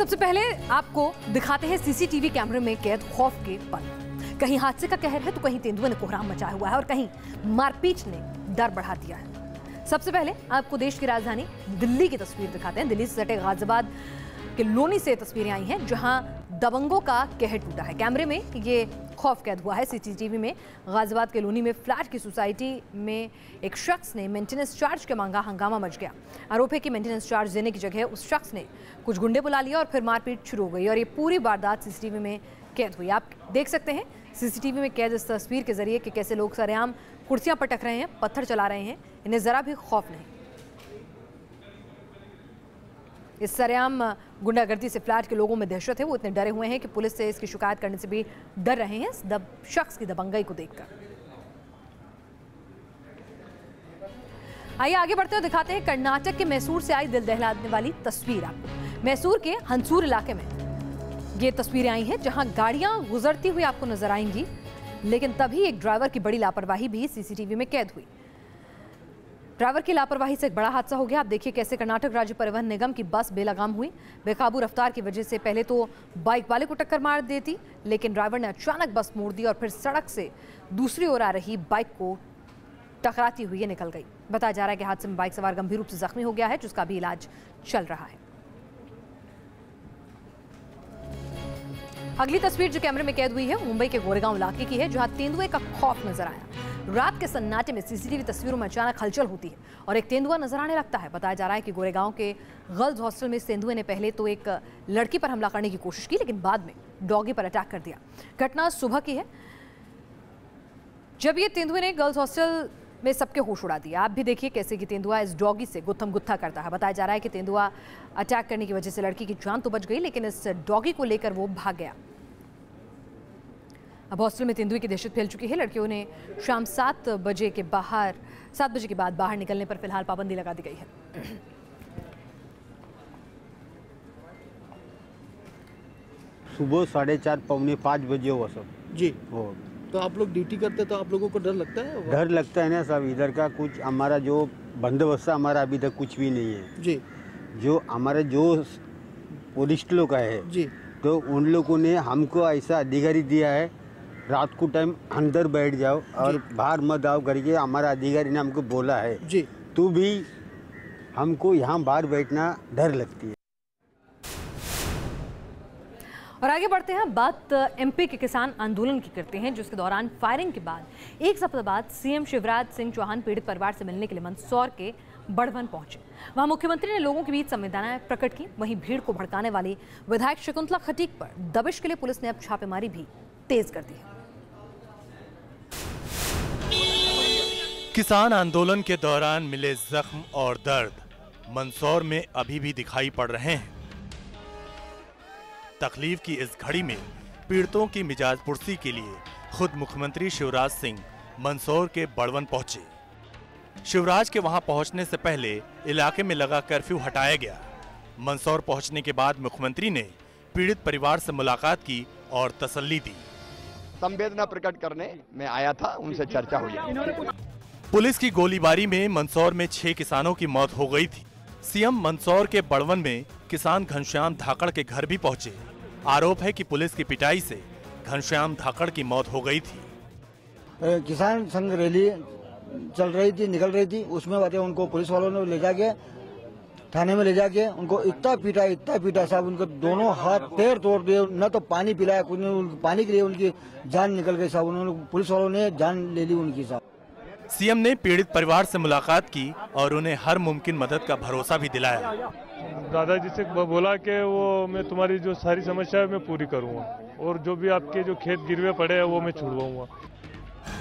सबसे पहले आपको दिखाते हैं सीसीटीवी कैमरे में कैद खौफ के पल। कहीं हादसे का कहर है तो कहीं तेंदुए ने कोहराम मचाया हुआ है और कहीं मारपीट ने डर बढ़ा दिया है। सबसे पहले आपको देश की राजधानी दिल्ली की तस्वीर दिखाते हैं। दिल्ली से सटे गाजियाबाद के लोनी से तस्वीरें आई हैं जहां दबंगों का कहर टूटा है। कैमरे में ये खौफ कैद हुआ है सीसीटीवी में। गाजियाबाद के लोनी में फ्लैट की सोसाइटी में एक शख्स ने मेंटेनेंस चार्ज के मांगा, हंगामा मच गया। आरोप है कि मेंटेनेंस चार्ज देने की जगह उस शख्स ने कुछ गुंडे बुला लिया और फिर मारपीट शुरू हो गई और ये पूरी वारदात सीसीटीवी में कैद हुई। आप देख सकते हैं सीसीटीवी में कैद इस तस्वीर के जरिए कि कैसे लोग सरेआम कुर्सियां पटक रहे हैं, पत्थर चला रहे हैं, इन्हें जरा भी खौफ नहीं। इस सरेआम गुंडागर्दी से फ्लैट के लोगों में दहशत है। वो इतने डरे हुए हैं कि पुलिस से इसकी शिकायत करने से भी डर रहे हैं इस शख्स की दबंगई को देखकर। आइए आगे बढ़ते हुए दिखाते हैं कर्नाटक के मैसूर से आई दिल दहलाने वाली तस्वीर आपको। मैसूर के हंसूर इलाके में ये तस्वीरें आई हैं जहां गाड़ियां गुजरती हुई आपको नजर आएंगी, लेकिन तभी एक ड्राइवर की बड़ी लापरवाही भी सीसीटीवी में कैद हुई। ड्राइवर की लापरवाही से एक बड़ा हादसा हो गया। आप देखिए कैसे कर्नाटक राज्य परिवहन निगम की बस बेलगाम हुई। बेकाबू रफ्तार की वजह से पहले तो बाइक वाले को टक्कर मार देती, लेकिन ड्राइवर ने अचानक बस मोड़ दी और फिर सड़क से दूसरी ओर आ रही बाइक को टकराती हुई निकल गई। बताया जा रहा है कि हादसे में बाइक सवार गंभीर रूप से जख्मी हो गया है, जिसका भी इलाज चल रहा है। अगली तस्वीर जो कैमरे में कैद हुई है मुंबई के गोरेगांव इलाके की है, जहां तेंदुए का खौफ नजर आया। रात के सन्नाटे में सीसीटीवी तस्वीरों में अचानक हलचल होती है और एक तेंदुआ नजर आने लगता है। बताया जा रहा है कि गोरेगांव के गर्ल्स हॉस्टल में तेंदुए ने पहले तो एक लड़की पर हमला करने की कोशिश की, लेकिन बाद में डॉगी पर अटैक कर दिया। घटना सुबह की है जब ये तेंदुए ने गर्ल्स हॉस्टल में सबके होश उड़ा दिया। आप भी देखिए कैसे कि तेंदुआ इस डॉगी से गुत्थम गुत्था करता है। बताया जा रहा है कि तेंदुआ अटैक करने की वजह से लड़की की जान तो बच गई, लेकिन इस डॉगी को लेकर वो भाग गया। अब हॉस्टल में तेंदुए की दहशत फैल चुकी है। लड़कियों ने शाम 7 बजे के बाद बाहर निकलने पर फिलहाल पाबंदी लगा दी गई है। सुबह 4:30 पौने 5 बजे हुआ सब जी। वो तो आप लोग ड्यूटी करते तो आप लोगों को डर लगता है? डर लगता है ना सब। इधर का कुछ हमारा जो बंदोबस्त हमारा अभी तक कुछ भी नहीं है जी। जो हमारे जो पुलिस लोग है जी, तो उन लोगों ने हमको ऐसा अधिकारी दिया है रात को टाइम अंदर बैठ जाओ और बाहर मत आओ करके हमारा अधिकारी ने हमको बोला है जी। तो भी हमको यहाँ बाहर बैठना डर लगती है। और आगे बढ़ते हैं, बात एमपी के किसान आंदोलन की करते हैं, जिसके दौरान फायरिंग के बाद एक सप्ताह बाद सीएम शिवराज सिंह चौहान पीड़ित परिवार से मिलने के लिए मंदसौर के बड़वन पहुंचे। वहां मुख्यमंत्री ने लोगों के बीच संवेदनाएं प्रकट की। वहीं भीड़ को भड़काने वाली विधायक शकुंतला खटीक पर दबिश के लिए पुलिस ने अब छापेमारी भी तेज कर दी है। किसान आंदोलन के दौरान मिले जख्म और दर्द मंदसौर में अभी भी दिखाई पड़ रहे हैं। तकलीफ की इस घड़ी में पीड़ितों की मिजाज पुरसी के लिए खुद मुख्यमंत्री शिवराज सिंह मंदसौर के बड़वन पहुंचे। शिवराज के वहां पहुंचने से पहले इलाके में लगा कर्फ्यू हटाया गया। मंदसौर पहुंचने के बाद मुख्यमंत्री ने पीड़ित परिवार से मुलाकात की और तसल्ली दी। संवेदना प्रकट करने में आया था, उनसे चर्चा हुई। पुलिस की गोलीबारी में मंदसौर में 6 किसानों की मौत हो गई थी। सीएम मंदसौर के बड़वन में किसान घनश्याम धाकड़ के घर भी पहुंचे। आरोप है कि पुलिस की पिटाई से घनश्याम धाकड़ की मौत हो गई थी। किसान संघ रैली चल रही थी, निकल रही थी, उसमें उनको पुलिस वालों ने ले जाके थाने में ले जाके उनको इतना पीटा साहब, उनको दोनों हाथ पैर तोड़ दिए, न तो पानी पिलाया, कुछ पानी के लिए उनकी जान निकल गई साहब। उन्होंने पुलिस वालों ने जान ले ली उनकी साहब। सीएम ने पीड़ित परिवार से मुलाकात की और उन्हें हर मुमकिन मदद का भरोसा भी दिलाया। दादाजी से बोला कि वो मैं तुम्हारी जो सारी समस्या है मैं पूरी करूंगा और जो भी आपके जो खेत गिरवे पड़े हैं वो मैं छुड़वाऊंगा।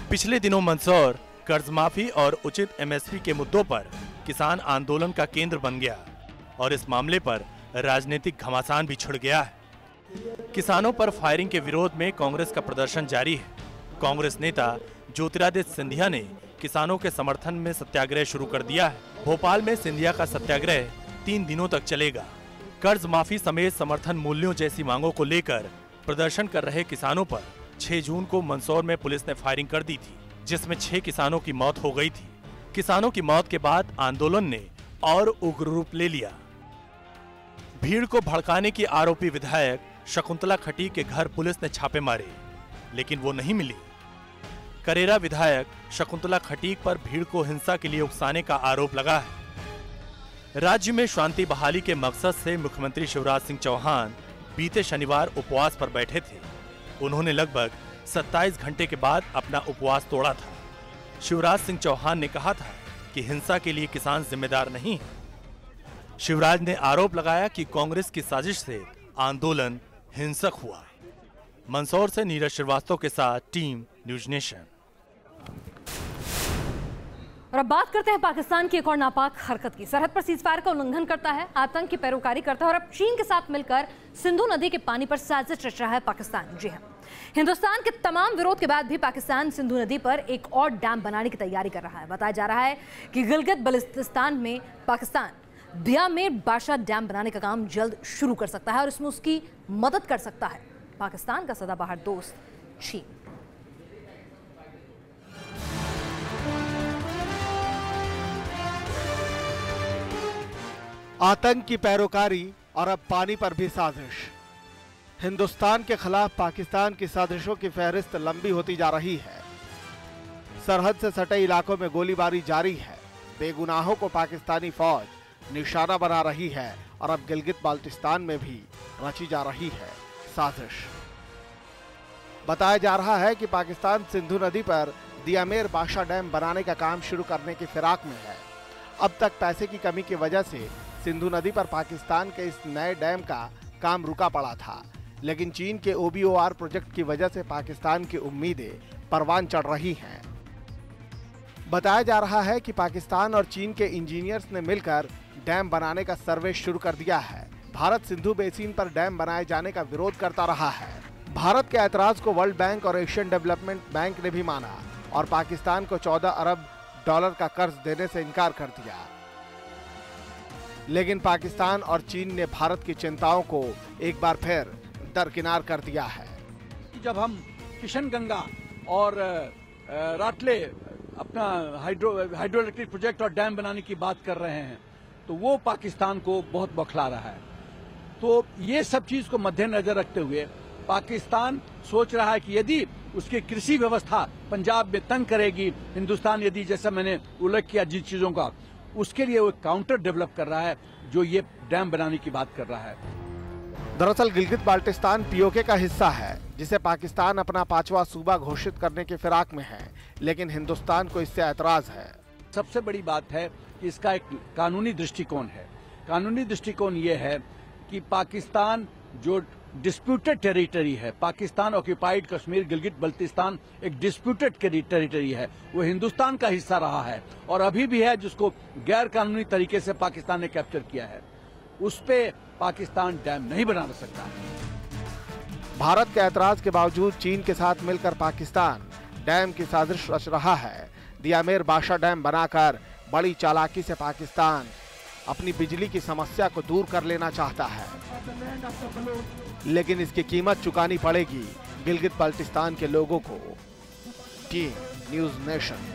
पिछले दिनों मंदसौर कर्ज माफी और उचित एमएसपी के मुद्दों पर किसान आंदोलन का केंद्र बन गया और इस मामले पर राजनीतिक घमासान भी छिड़ गया है। किसानों पर फायरिंग के विरोध में कांग्रेस का प्रदर्शन जारी है। कांग्रेस नेता ज्योतिरादित्य सिंधिया ने किसानों के समर्थन में सत्याग्रह शुरू कर दिया है। भोपाल में सिंधिया का सत्याग्रह 3 दिनों तक चलेगा। कर्ज माफी समेत समर्थन मूल्यों जैसी मांगों को लेकर प्रदर्शन कर रहे किसानों पर 6 जून को मंदसौर में पुलिस ने फायरिंग कर दी थी, जिसमें 6 किसानों की मौत हो गई थी। किसानों की मौत के बाद आंदोलन ने और उग्र रूप ले लिया। भीड़ को भड़काने की आरोपी विधायक शकुंतला खटीक के घर पुलिस ने छापे मारे, लेकिन वो नहीं मिली। करेरा विधायक शकुंतला खटीक पर भीड़ को हिंसा के लिए उकसाने का आरोप लगा है। राज्य में शांति बहाली के मकसद से मुख्यमंत्री शिवराज सिंह चौहान बीते शनिवार उपवास पर बैठे थे। उन्होंने लगभग 27 घंटे के बाद अपना उपवास तोड़ा था। शिवराज सिंह चौहान ने कहा था कि हिंसा के लिए किसान जिम्मेदार नहीं है। शिवराज ने आरोप लगाया कि कांग्रेस की साजिश से आंदोलन हिंसक हुआ। मंदसौर से नीरज श्रीवास्तव के साथ टीम न्यूज नेशन। और अब बात करते हैं पाकिस्तान की एक और नापाक हरकत की। सरहद पर सीजफायर का उल्लंघन करता है, आतंक की पैरोकारी करता है और अब चीन के साथ मिलकर सिंधु नदी के पानी पर साजिश रच रहा है पाकिस्तान। जी हां, हिंदुस्तान के तमाम विरोध के बाद भी पाकिस्तान सिंधु नदी पर एक और डैम बनाने की तैयारी कर रहा है। बताया जा रहा है कि गिलगित बल्तिस्तान में पाकिस्तान दियामेर बाशा डैम बनाने का काम जल्द शुरू कर सकता है और इसमें उसकी मदद कर सकता है पाकिस्तान का सदाबहार दोस्त चीन। आतंक की पैरोकारी और अब पानी पर भी साजिश। हिंदुस्तान के खिलाफ पाकिस्तान की साजिशों की फहरिस्त लंबी होती जा रही है। सरहद से सटे इलाकों में गोलीबारी जारी है। बेगुनाहों को पाकिस्तानी फौज निशाना बना रही है और अब गिलगित बाल्टिस्तान में भी रची जा रही है साजिश। बताया जा रहा है कि पाकिस्तान सिंधु नदी पर दियामेर बाशा डैम बनाने का काम शुरू करने की फिराक में है। अब तक पैसे की कमी की वजह से सिंधु नदी पर पाकिस्तान के इस नए डैम का काम रुका पड़ा था, लेकिन चीन के OBOR प्रोजेक्ट की वजह से पाकिस्तान की उम्मीदें परवान चढ़ रही हैं। बताया जा रहा है कि पाकिस्तान और चीन के इंजीनियर्स ने मिलकर डैम बनाने का सर्वे शुरू कर दिया है। भारत सिंधु बेसिन पर डैम बनाए जाने का विरोध करता रहा है। भारत के ऐतराज को वर्ल्ड बैंक और एशियन डेवलपमेंट बैंक ने भी माना और पाकिस्तान को 14 अरब डॉलर का कर्ज देने से इनकार कर दिया। लेकिन पाकिस्तान और चीन ने भारत की चिंताओं को एक बार फिर दरकिनार कर दिया है। जब हम किशन गंगा और राटले अपना हाइड्रो इलेक्ट्रिक प्रोजेक्ट और डैम बनाने की बात कर रहे हैं तो वो पाकिस्तान को बहुत बौखला रहा है। तो ये सब चीज को मद्देनजर रखते हुए पाकिस्तान सोच रहा है कि यदि उसकी कृषि व्यवस्था पंजाब में तंग करेगी, हिंदुस्तान यदि जैसा मैंने उल्लेख किया जिन चीजों का, उसके लिए वो काउंटर डेवलप कर रहा है जो ये डैम बनाने की बात कर रहा है। दरअसल गिलगित बाल्टिस्तान POK का हिस्सा है, जिसे पाकिस्तान अपना 5वां सूबा घोषित करने की फिराक में है, लेकिन हिंदुस्तान को इससे ऐतराज है। सबसे बड़ी बात है कि इसका एक कानूनी दृष्टिकोण है। कानूनी दृष्टिकोण ये है कि पाकिस्तान जो डिस्प्यूटेड टेरिटरी है, पाकिस्तान ऑक्यूपाइड कश्मीर गिलगित बल्तिस्तान एक डिस्प्यूटेड टेरिटरी है, वो हिंदुस्तान का हिस्सा रहा है और अभी भी है, जिसको गैर कानूनी तरीके से पाकिस्तान ने कैप्चर किया है। उस पे पाकिस्तान डैम नहीं बना सकता। भारत के ऐतराज के बावजूद चीन के साथ मिलकर पाकिस्तान डैम की साजिश रच रहा है। दियामेर बाशा डैम बनाकर बड़ी चालाकी से पाकिस्तान अपनी बिजली की समस्या को दूर कर लेना चाहता है, लेकिन इसकी कीमत चुकानी पड़ेगी गिलगित बाल्टिस्तान के लोगों को। Team news nation.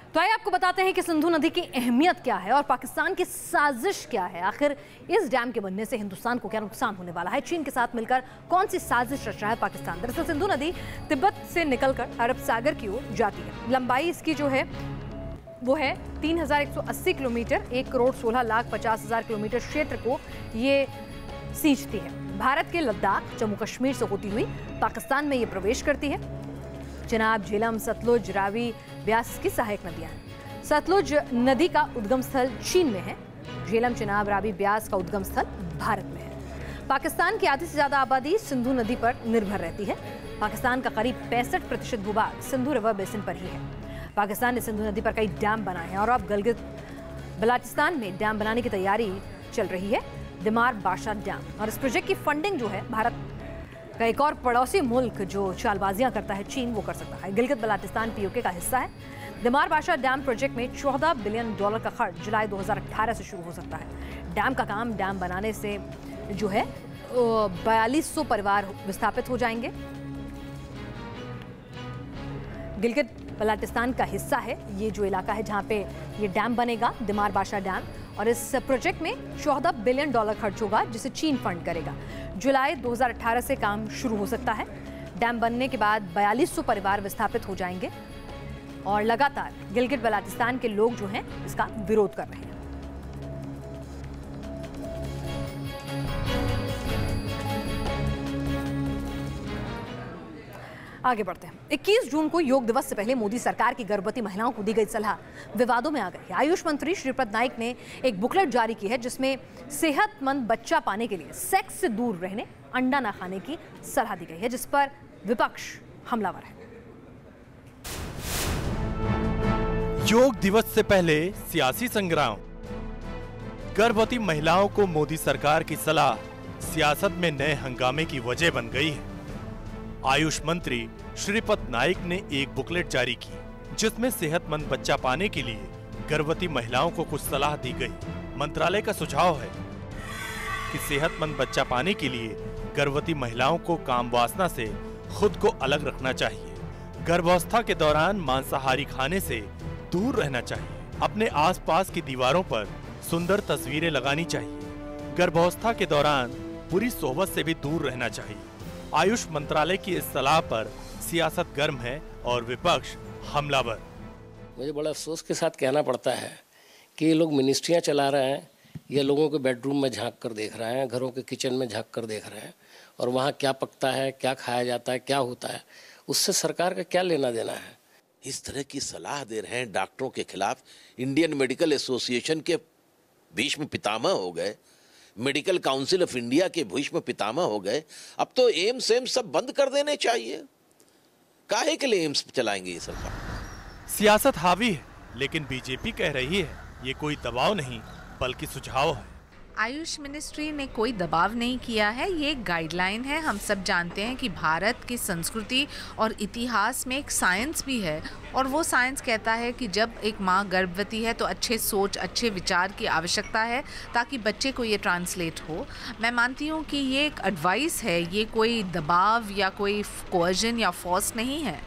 तो आइए आपको बताते हैं कि सिंधु नदी की अहमियत क्या है और पाकिस्तान की साजिश क्या है। आखिर इस डैम के बनने से हिंदुस्तान को क्या नुकसान होने वाला है? चीन के साथ मिलकर कौन सी साजिश रच रहा है पाकिस्तान? दरअसल सिंधु नदी तिब्बत से निकलकर अरब सागर की ओर जाती है। लंबाई इसकी जो है वो है 3180 किलोमीटर। 1,16,50,000 किलोमीटर क्षेत्र को ये सींचती है। भारत के लद्दाख, जम्मू कश्मीर से होती हुई पाकिस्तान में ये प्रवेश करती है। चिनाब, झेलम, सतलुज, रावी, ब्यास की सहायक नदियां हैं। सतलुज नदी का उद्गम स्थल चीन में है। झेलम, चिनाब, रावी, ब्यास का उद्गम स्थल भारत में है। पाकिस्तान की आधी से ज्यादा आबादी सिंधु नदी पर निर्भर रहती है। पाकिस्तान का करीब 65% भूभाग सिंधु रिवर बेसिन पर ही है। पाकिस्तान ने सिंधु नदी पर कई डैम बनाए हैं और अब गिलगित बल्तिस्तान में डैम बनाने की तैयारी चल रही है, दिमार बाशा डैम। और इस प्रोजेक्ट की फंडिंग जो है भारत का एक और पड़ोसी मुल्क जो चालबाजियां करता है, चीन, वो कर सकता है। गिलगित बल्तिस्तान POK का हिस्सा है। दिमार बाशा डैम प्रोजेक्ट में $14 बिलियन का खर्च जुलाई 2018 से शुरू हो सकता है। डैम का काम, डैम बनाने से जो है 4200 परिवार विस्थापित हो जाएंगे। गिलगित बल्तिस्तान का हिस्सा है ये जो इलाका है जहां पे ये डैम बनेगा, दिमार बाशा डैम, और इस प्रोजेक्ट में $14 बिलियन खर्च होगा, जिसे चीन फंड करेगा। जुलाई 2018 से काम शुरू हो सकता है। डैम बनने के बाद 4200 परिवार विस्थापित हो जाएंगे और लगातार गिलगित बल्तिस्तान के लोग जो हैं इसका विरोध कर रहे हैं। आगे बढ़ते हैं। 21 जून को योग दिवस से पहले मोदी सरकार की गर्भवती महिलाओं को दी गई सलाह विवादों में आ गई। आयुष मंत्री श्रीपद नाइक ने एक बुकलेट जारी की है जिसमें सेहतमंद बच्चा पाने के लिए सेक्स से दूर रहने, अंडा ना खाने की सलाह दी गई है, जिस पर विपक्ष हमलावर है। योग दिवस से पहले सियासी संग्राम। गर्भवती महिलाओं को मोदी सरकार की सलाह सियासत में नए हंगामे की वजह बन गई है। आयुष मंत्री श्रीपद नाइक ने एक बुकलेट जारी की जिसमें सेहतमंद बच्चा पाने के लिए गर्भवती महिलाओं को कुछ सलाह दी गई। मंत्रालय का सुझाव है कि सेहतमंद बच्चा पाने के लिए गर्भवती महिलाओं को काम वासना से खुद को अलग रखना चाहिए। गर्भावस्था के दौरान मांसाहारी खाने से दूर रहना चाहिए। अपने आसपास की दीवारों पर सुंदर तस्वीरें लगानी चाहिए। गर्भावस्था के दौरान बुरी सोहबत से भी दूर रहना चाहिए। आयुष मंत्रालय की इस सलाह पर सियासत गर्म है और विपक्ष हमलावर। मुझे बड़ा अफसोस के साथ कहना पड़ता है कि ये लोग मिनिस्ट्रियां चला रहे हैं या लोगों के बेडरूम में झांक कर देख रहे हैं, घरों के किचन में झांक कर देख रहे हैं, और वहाँ क्या पकता है, क्या खाया जाता है, क्या होता है, उससे सरकार का क्या लेना देना है। इस तरह की सलाह दे रहे हैं डॉक्टरों के खिलाफ। इंडियन मेडिकल एसोसिएशन के भीष्म पितामह हो गए, मेडिकल काउंसिल ऑफ इंडिया के भीष्म पितामह हो गए। अब तो एम्स सब बंद कर देने चाहिए। काहे के लिए एम्स चलाएंगे ये सरकार? सियासत हावी है, लेकिन बीजेपी कह रही है ये कोई दबाव नहीं बल्कि सुझाव है। आयुष मिनिस्ट्री ने कोई दबाव नहीं किया है, ये एक गाइडलाइन है। हम सब जानते हैं कि भारत की संस्कृति और इतिहास में एक साइंस भी है, और वो साइंस कहता है कि जब एक माँ गर्भवती है तो अच्छे सोच, अच्छे विचार की आवश्यकता है ताकि बच्चे को ये ट्रांसलेट हो। मैं मानती हूँ कि ये एक एडवाइस है, ये कोई दबाव या कोई कोअर्जन या फोर्स नहीं है।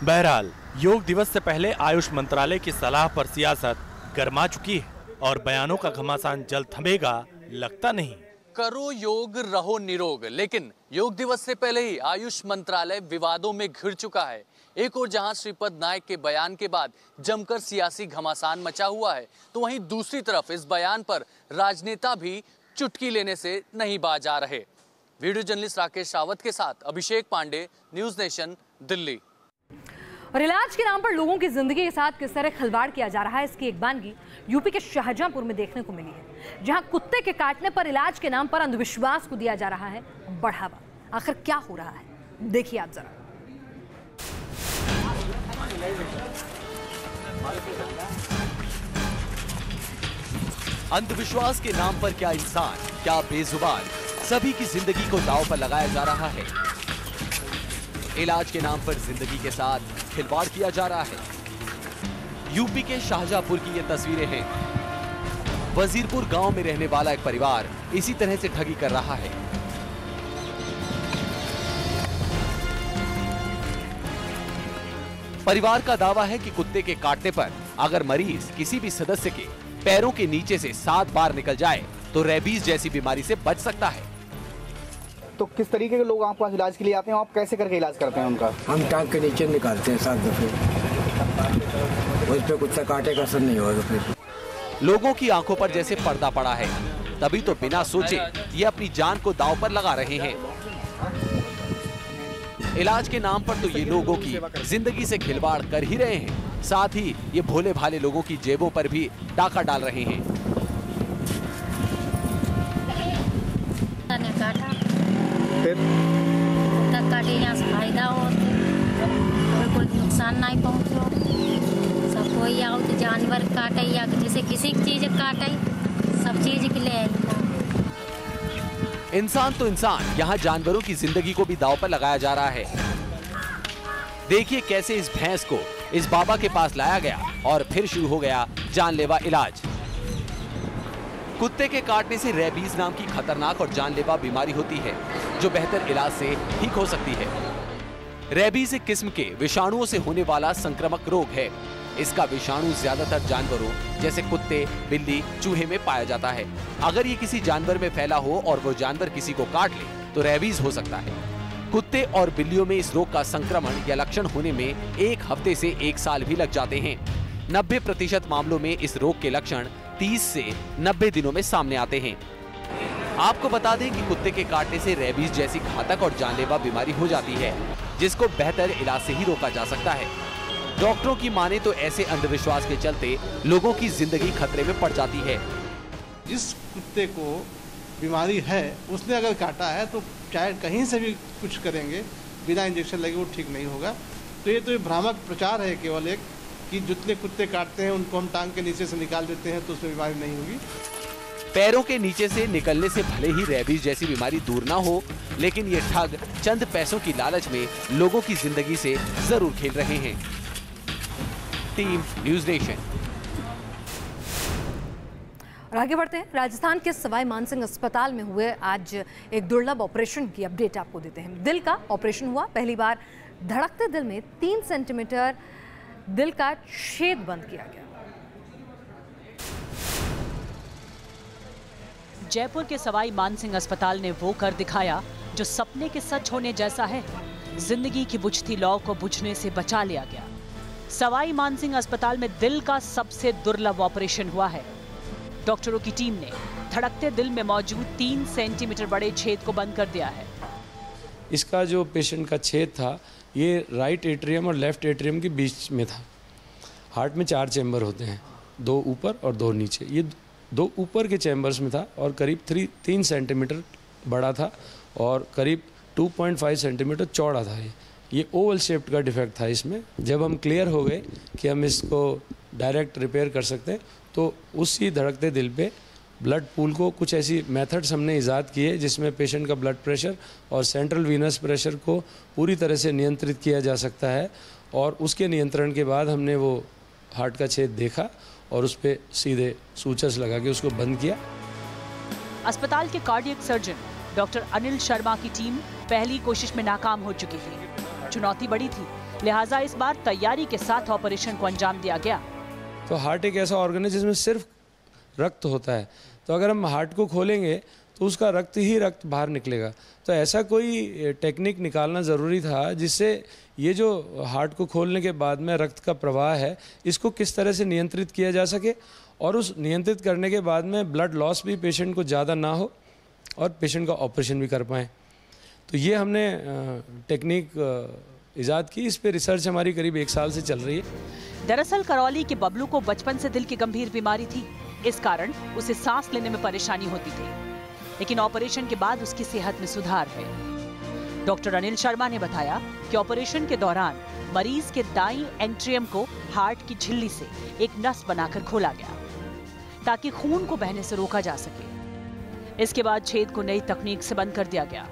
बहरहाल योग दिवस से पहले आयुष मंत्रालय की सलाह पर सियासत गर्मा चुकी है और बयानों का घमासान जल्द थमेगा लगता नहीं। करो योग, रहो निरोग। लेकिन योग दिवस से पहले ही आयुष मंत्रालय विवादों में घिर चुका है। एक और जहां श्रीपद नाइक के बयान के बाद जमकर सियासी घमासान मचा हुआ है, तो वहीं दूसरी तरफ इस बयान पर राजनेता भी चुटकी लेने से नहीं बाज आ रहे। वीडियो जर्नलिस्ट राकेश रावत के साथ अभिषेक पांडे, न्यूज नेशन, दिल्ली। और इलाज के नाम पर लोगों की जिंदगी के साथ किस तरह खिलवाड़ किया जा रहा है, इसकी एक बानगी यूपी के शाहजहांपुर में देखने को मिली है, जहां कुत्ते के काटने पर इलाज के नाम पर अंधविश्वास को दिया जा रहा है बढ़ावा। आखिर क्या हो रहा है, देखिए आप जरा। अंधविश्वास के नाम पर क्या इंसान, क्या बेजुबान, सभी की जिंदगी को दांव पर लगाया जा रहा है। इलाज के नाम पर जिंदगी के साथ खिलवाड़ किया जा रहा है। यूपी के शाहजहांपुर की ये तस्वीरें हैं। वजीरपुर गांव में रहने वाला एक परिवार इसी तरह से ठगी कर रहा है। परिवार का दावा है कि कुत्ते के काटने पर अगर मरीज किसी भी सदस्य के पैरों के नीचे से 7 बार निकल जाए तो रेबीज जैसी बीमारी से बच सकता है। तो किस तरीके के लोग आपके पास इलाज के लिए आते हैं, आप कैसे करके इलाज करते हैं उनका? हम टांग के नीचे निकालते हैं 7 दफे, उस पर कुत्ता काटे का असर नहीं होगा। फिर लोगों की आंखों पर जैसे पर्दा पड़ा है, तभी तो बिना सोचे ये अपनी जान को दांव पर लगा रहे हैं। इलाज के नाम पर तो ये लोगों की जिंदगी से खिलवाड़ कर ही रहे हैं, साथ ही ये भोले भाले लोगों की जेबों पर भी डाका डाल रहे हैं। फिर काटे यहाँ से फायदा हो, कोई नुकसान नहीं पहुँचो। सब कोई आओ तो जानवर काटे या जैसे किसी चीज काटे, सब चीज के लिए इंसान तो इंसान, यहाँ जानवरों की जिंदगी को भी दांव पर लगाया जा रहा है। देखिए कैसे इस भैंस को इस बाबा के पास लाया गया और फिर शुरू हो गया जानलेवा इलाज। कुत्ते के काटने से रेबीज नाम की खतरनाक और जानलेवा बीमारी होती है जो बेहतर इलाज से ठीक हो सकती है। रेबीज एक किस्म के विषाणुओं से होने वाला संक्रामक रोग है इसका विषाणु ज्यादातर जानवरों जैसे कुत्ते, बिल्ली, चूहे में पाया जाता है। अगर ये किसी जानवर में फैला हो और वो जानवर किसी को काट ले तो रेबीज हो सकता है। कुत्ते और बिल्लियों में इस रोग का संक्रमण या लक्षण होने में 1 हफ्ते से 1 साल भी लग जाते हैं। 90% मामलों में इस रोग के लक्षण 30 से 90 दिनों में सामने आते हैं। आपको बता दें कि कुत्ते के काटने से रेबीज जैसी घातक और जानलेवा बीमारी हो जाती है, जिसको बेहतर इलाज से ही रोका जा सकता है। डॉक्टरों की माने तो ऐसे अंधविश्वास के चलते लोगों की जिंदगी खतरे में पड़ जाती है। जिस कुत्ते को बीमारी है उसने अगर काटा है तो चाहे कहीं से भी कुछ करेंगे, बिना इंजेक्शन लगे वो ठीक नहीं होगा। तो ये भ्रामक प्रचार है केवल एक कि जितने कुत्ते काटते हैं उनको हम टांग के नीचे से निकाल देते हैं तो उसमें बीमारी नहीं होगी। पैरों के नीचे से निकलने से भले ही रेबीज जैसी बीमारी दूर ना हो, लेकिन ये ठग चंद पैसों की लालच में लोगों की जिंदगी से जरूर खेल रहे हैं। Team news nation. और आगे बढ़ते हैं। राजस्थान के सवाई मानसिंह अस्पताल में हुए आज एक दुर्लभ ऑपरेशन की अपडेट आपको देते हैं। दिल का ऑपरेशन हुआ। पहली बार धड़कते दिल में 3 सेंटीमीटर दिल का छेद बंद किया गया। जयपुर के सवाई मानसिंह अस्पताल ने वो कर दिखाया जो सपने के सच होने जैसा है। जिंदगी की बुझती लौ को बुझने से बचा लिया गया। सवाई मानसिंह अस्पताल में दिल का सबसे दुर्लभ ऑपरेशन हुआ है। डॉक्टरों की टीम ने धड़कते दिल में मौजूद 3 सेंटीमीटर बड़े छेद को बंद कर दिया है। इसका जो पेशेंट का छेद था ये राइट एट्रियम और लेफ्ट एट्रियम के बीच में था। हार्ट में 4 चैम्बर होते हैं, 2 ऊपर और 2 नीचे। ये 2 ऊपर के चैम्बर्स में था और करीब 3 सेंटीमीटर बड़ा था और करीब 2.5 सेंटीमीटर चौड़ा था। ये ओवल शेप्ड का डिफेक्ट था इसमें। जब हम क्लियर हो गए कि हम इसको डायरेक्ट रिपेयर कर सकते हैं तो उसी धड़कते दिल पे ब्लड पूल को कुछ ऐसी मेथड्स हमने ईजाद किए जिसमें पेशेंट का ब्लड प्रेशर और सेंट्रल वीनस प्रेशर को पूरी तरह से नियंत्रित किया जा सकता है। और उसके नियंत्रण के बाद हमने वो हार्ट का छेद देखा और उस पर सीधे सूचर्स लगा के उसको बंद किया। अस्पताल के cardiac surgeon doctor Anil Sharma की टीम पहली कोशिश में नाकाम हो चुकी थी। चुनौती बड़ी थी, लिहाजा इस बार तैयारी के साथ ऑपरेशन को अंजाम दिया गया। तो हार्ट एक ऐसा ऑर्गन है जिसमें सिर्फ रक्त होता है, तो अगर हम हार्ट को खोलेंगे तो उसका रक्त ही रक्त बाहर निकलेगा। तो ऐसा कोई टेक्निक निकालना ज़रूरी था जिससे ये जो हार्ट को खोलने के बाद में रक्त का प्रवाह है इसको किस तरह से नियंत्रित किया जा सके और उस नियंत्रित करने के बाद में ब्लड लॉस भी पेशेंट को ज़्यादा ना हो और पेशेंट का ऑपरेशन भी कर पाएँ। तो ये हमने टेक्निक ईजाद की। इस पे रिसर्च हमारी करीब 1 साल से चल रही है। दरअसल करौली के बबलू को बचपन से दिल की गंभीर बीमारी थी। इस कारण उसे सांस लेने में परेशानी होती थी, लेकिन ऑपरेशन के बाद उसकी सेहत में सुधार है। डॉक्टर अनिल शर्मा ने बताया कि ऑपरेशन के दौरान मरीज के दाईं एंट्रियम को हार्ट की झिल्ली से एक नस बनाकर खोला गया ताकि खून को बहने से रोका जा सके। इसके बाद छेद को नई तकनीक से बंद कर दिया गया।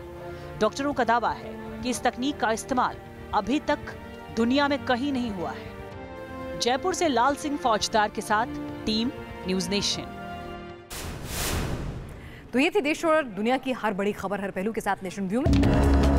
डॉक्टरों का दावा है कि इस तकनीक का इस्तेमाल अभी तक दुनिया में कहीं नहीं हुआ है। जयपुर से लाल सिंह फौजदार के साथ टीम न्यूज़ नेशन। तो ये थी देश और दुनिया की हर बड़ी खबर हर पहलू के साथ नेशन व्यू में।